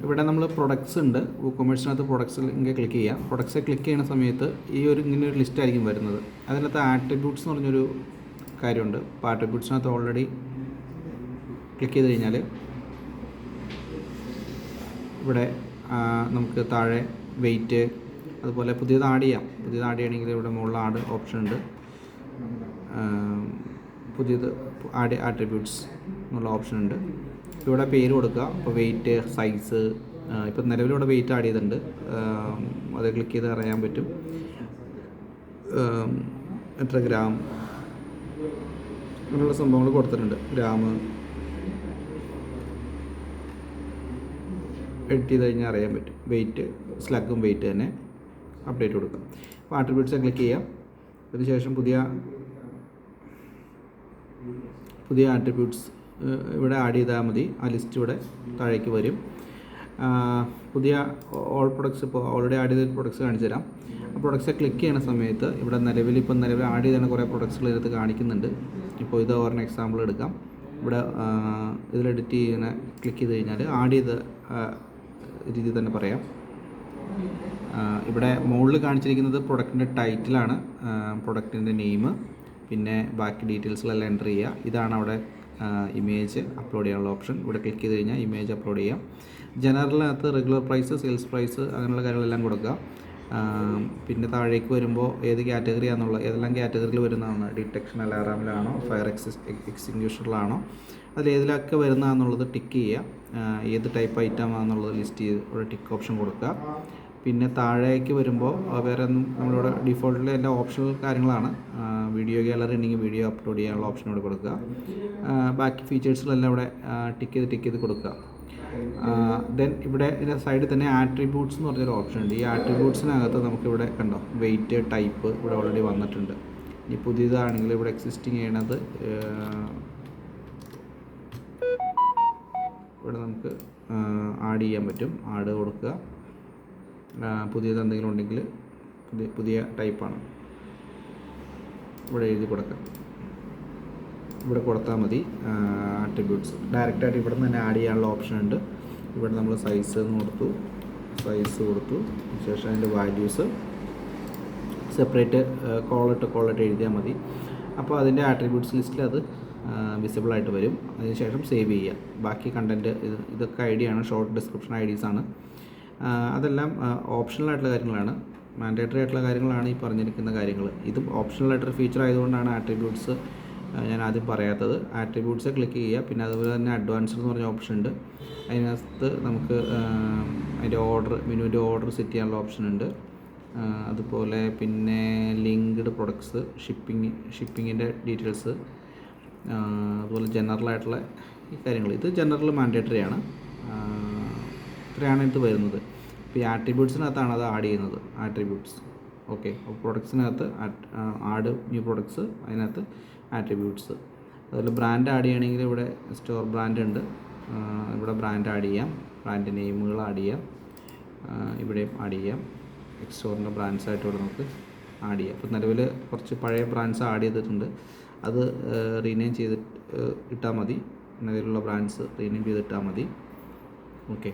ഇവിടെ നമ്മൾ പ്രൊഡക്ട്സ് ഉണ്ട്. WooCommerceനകത്ത് പ്രൊഡക്ട്സിൽ ഇങ്ങനെ ക്ലിക്ക് ചെയ്യാം. പ്രൊഡക്ട്സ് ക്ലിക്ക് ചെയ്യുന്ന സമയത്ത് ഇങ്ങനെ ഒരു ലിസ്റ്റ് ആയിരിക്കും വരുന്നത്. അതിനകത്ത് ആട്രിബ്യൂട്ട്സ് എന്ന് പറഞ്ഞൊരു കാര്യമുണ്ട്. അപ്പോൾ ആട്രിബ്യൂട്ട്സിനകത്ത് ഓൾറെഡി ക്ലിക്ക് ചെയ്ത് കഴിഞ്ഞാൽ ഇവിടെ നമുക്ക് താഴെ വെയിറ്റ്, അതുപോലെ പുതിയത് ആഡ് ചെയ്യാം. പുതിയത് ആഡ് ചെയ്യണമെങ്കിൽ ഇവിടെ മുകളിൽ ആഡ് ഓപ്ഷൻ ഉണ്ട്. പുതിയത് ആഡ് ആട്രിബ്യൂട്ട്സ് എന്നുള്ള ഓപ്ഷൻ ഉണ്ട്. ഇവിടെ പേര് കൊടുക്കുക. അപ്പോൾ വെയിറ്റ്, സൈസ്, ഇപ്പം നിലവിലിവിടെ വെയിറ്റ് ആഡ് ചെയ്തിട്ടുണ്ട്. അത് ക്ലിക്ക് ചെയ്ത് അറിയാൻ പറ്റും എത്ര ഗ്രാം അങ്ങനെയുള്ള സംഭവങ്ങൾ കൊടുത്തിട്ടുണ്ട്. ഗ്രാം എഡിറ്റ് ചെയ്ത് കഴിഞ്ഞാൽ അറിയാൻ പറ്റും. വെയിറ്റ്, സ്ലഗും വെയിറ്റ് തന്നെ അപ്ഡേറ്റ് കൊടുക്കാം. അപ്പോൾ ആട്രിബ്യൂട്ട്സ് ക്ലിക്ക് ചെയ്യാം. അതിനുശേഷം പുതിയ ആട്രിബ്യൂട്ട്സ് ഇവിടെ ആഡ് ചെയ്താൽ മതി. ആ ലിസ്റ്റ് ഇവിടെ താഴേക്ക് വരും. പുതിയ ഓൾ പ്രൊഡക്ട്സ്, ഇപ്പോൾ ഓൾറെഡി ആഡ് ചെയ്ത പ്രൊഡക്ട്സ് കാണിച്ചു തരാം. ആ പ്രൊഡക്ട്സ് ക്ലിക്ക് ചെയ്യുന്ന സമയത്ത് ഇവിടെ നിലവിൽ ആഡ് ചെയ്ത കുറേ പ്രൊഡക്ട്സുകൾ ഇതിനകത്ത് കാണിക്കുന്നുണ്ട്. ഇപ്പോൾ ഇത് ഒരെണ്ണം എക്സാമ്പിൾ എടുക്കാം. ഇവിടെ ഇതിൽ എഡിറ്റ് ചെയ്യുന്ന ക്ലിക്ക് ചെയ്ത് കഴിഞ്ഞാൽ ആഡ് ചെയ്ത രീതി തന്നെ പറയാം. ഇവിടെ മുകളിൽ കാണിച്ചിരിക്കുന്നത് പ്രൊഡക്റ്റിൻ്റെ ടൈറ്റിലാണ്, പ്രൊഡക്റ്റിൻ്റെ നെയിം, പിന്നെ ബാക്കി ഡീറ്റെയിൽസിലെല്ലാം എൻ്റർ ചെയ്യുക. ഇതാണ് അവിടെ ഇമേജ് അപ്ലോഡ് ചെയ്യാനുള്ള ഓപ്ഷൻ. ഇവിടെ ക്ലിക്ക് ചെയ്ത് കഴിഞ്ഞാൽ ഇമേജ് അപ്ലോഡ് ചെയ്യാം. ജനറലിനകത്ത് റെഗുലർ പ്രൈസ്, സെയിൽസ് പ്രൈസ് അങ്ങനെയുള്ള കാര്യങ്ങളെല്ലാം കൊടുക്കുക. പിന്നെ താഴേക്ക് വരുമ്പോൾ ഏത് കാറ്റഗറി ആണെന്നുള്ള, ഏതെല്ലാം കാറ്റഗറിയിൽ വരുന്നതാണ്, ഡിറ്റക്ഷൻ അലാറാമിലാണോ, ഫയർ എക്സ്റ്റിങ്ക്വിഷറിലാണോ, അതിലേതിലൊക്കെ വരുന്നതാണെന്നുള്ളത് ടിക്ക് ചെയ്യുക. ഏത് ടൈപ്പ് ഐറ്റം ആണെന്നുള്ളത് ലിസ്റ്റ് ചെയ്ത് ഇവിടെ ടിക്ക് ഓപ്ഷൻ കൊടുക്കുക. പിന്നെ താഴേക്ക് വരുമ്പോൾ വേറെ ഒന്നും നമ്മളിവിടെ ഡിഫോൾട്ടിൽ എല്ലാ ഓപ്ഷണൽ കാര്യങ്ങളാണ്. വീഡിയോ ഗാലറി ഉണ്ടെങ്കിൽ വീഡിയോ അപ്ലോഡ് ചെയ്യാനുള്ള ഓപ്ഷൻ ഇവിടെ കൊടുക്കുക. ബാക്കി ഫീച്ചേഴ്സിലെല്ലാം ഇവിടെ ടിക്ക് ചെയ്ത് കൊടുക്കുക. ദെൻ ഇവിടെ ഇതിൻ്റെ സൈഡിൽ തന്നെ ആട്രിബ്യൂട്ട്സ് എന്ന് പറഞ്ഞൊരു ഓപ്ഷൻ ഉണ്ട്. ഈ ആട്രിബ്യൂട്ട്സിനകത്ത് നമുക്കിവിടെ കണ്ടോ വെയിറ്റ്, ടൈപ്പ് ഇവിടെ ഓൾറെഡി വന്നിട്ടുണ്ട്. ഇനി പുതിയതാണെങ്കിൽ ഇവിടെ എക്സിസ്റ്റിംഗ് ചെയ്യണത് ഇവിടെ നമുക്ക് ആഡ് ചെയ്യാൻ പറ്റും. ആഡ് കൊടുക്കുക. പുതിയത് എന്തെങ്കിലും ഉണ്ടെങ്കിൽ പുതിയ ടൈപ്പാണ് ഇവിടെ എഴുതി കൊടുക്കുക. ഇവിടെ കൊടുത്താൽ മതി. ആട്രിബ്യൂട്ട്സ് ഡയറക്റ്റായിട്ട് ഇവിടെ നിന്ന് തന്നെ ആഡ് ചെയ്യാനുള്ള ഓപ്ഷൻ ഉണ്ട്. ഇവിടെ നമ്മൾ സൈസ് കൊടുത്തു, ശേഷം അതിൻ്റെ വാല്യൂസ് സെപ്പറേറ്റ് കോളിട്ട് എഴുതിയാൽ മതി. അപ്പോൾ അതിൻ്റെ ആട്രിബ്യൂട്ട്സ് ലിസ്റ്റിൽ അത് വിസിബിളായിട്ട് വരും. അതിനുശേഷം സേവ് ചെയ്യുക. ബാക്കി കണ്ടൻറ്റ് ഇതൊക്കെ ഐഡിയാണ്, ഷോർട്ട് ഡിസ്ക്രിപ്ഷൻ ഐഡീസാണ്. അതെല്ലാം ഓപ്ഷണലായിട്ടുള്ള കാര്യങ്ങളാണ്. മാൻഡേറ്ററി ആയിട്ടുള്ള കാര്യങ്ങളാണ് ഈ പറഞ്ഞിരിക്കുന്ന കാര്യങ്ങൾ. ഇതും ഓപ്ഷണലായിട്ടൊരു ഫീച്ചർ ആയതുകൊണ്ടാണ് ആട്രിബ്യൂട്ട്സ് ഞാൻ ആദ്യം പറയാത്തത്. ആട്രിബ്യൂട്ട്സ് ക്ലിക്ക് ചെയ്യുക. പിന്നെ അതുപോലെ തന്നെ അഡ്വാൻസ്ഡ് എന്ന് പറഞ്ഞ ഓപ്ഷൻ ഉണ്ട്. അതിനകത്ത് നമുക്ക് അതിൻ്റെ മെനുവിൻ്റെ ഓർഡർ സെറ്റ് ചെയ്യാനുള്ള ഓപ്ഷൻ ഉണ്ട്. അതുപോലെ പിന്നെ ലിങ്ക്ഡ് പ്രൊഡക്ട്സ്, ഷിപ്പിങ്ങിൻ്റെ ഡീറ്റെയിൽസ്, അതുപോലെ ജനറലായിട്ടുള്ള ഈ കാര്യങ്ങൾ. ഇത് ജനറൽ മാൻഡേറ്ററി ആണ്. ഇത്രയാണ് ഇത് വരുന്നത്. ഇപ്പോൾ ഈ ആട്രിബ്യൂട്ട്സിനകത്താണ് അത് ആഡ് ചെയ്യുന്നത്. Attributes okay. അപ്പോൾ പ്രൊഡക്ട്സിനകത്ത് ആഡ് ന്യൂ പ്രൊഡക്ട്സ്, അതിനകത്ത് ആട്രിബ്യൂട്ട്സ്. അതുപോലെ ബ്രാൻഡ് ആഡ് ചെയ്യണമെങ്കിൽ ഇവിടെ സ്റ്റോർ ബ്രാൻഡ് ഉണ്ട്. ഇവിടെ ബ്രാൻഡ് ആഡ് ചെയ്യാം. ബ്രാൻഡ് നെയിമുകൾ ആഡ് ചെയ്യാം. ഇവിടെയും ആഡ് ചെയ്യാം. എക്സ്റ്റോറിൻ്റെ ബ്രാൻഡ്സായിട്ട് ഇവിടെ നമുക്ക് ആഡ് ചെയ്യാം. അപ്പോൾ നിലവിൽ കുറച്ച് പഴയ ബ്രാൻഡ്സ് ആഡ് ചെയ്തിട്ടുണ്ട്. അത് റീനെയിം ചെയ്ത് ഇട്ടാൽ മതി. നിലവിലുള്ള ബ്രാൻഡ്സ് റീനെയിം ചെയ്തിട്ടാൽ മതി. ഓക്കെ.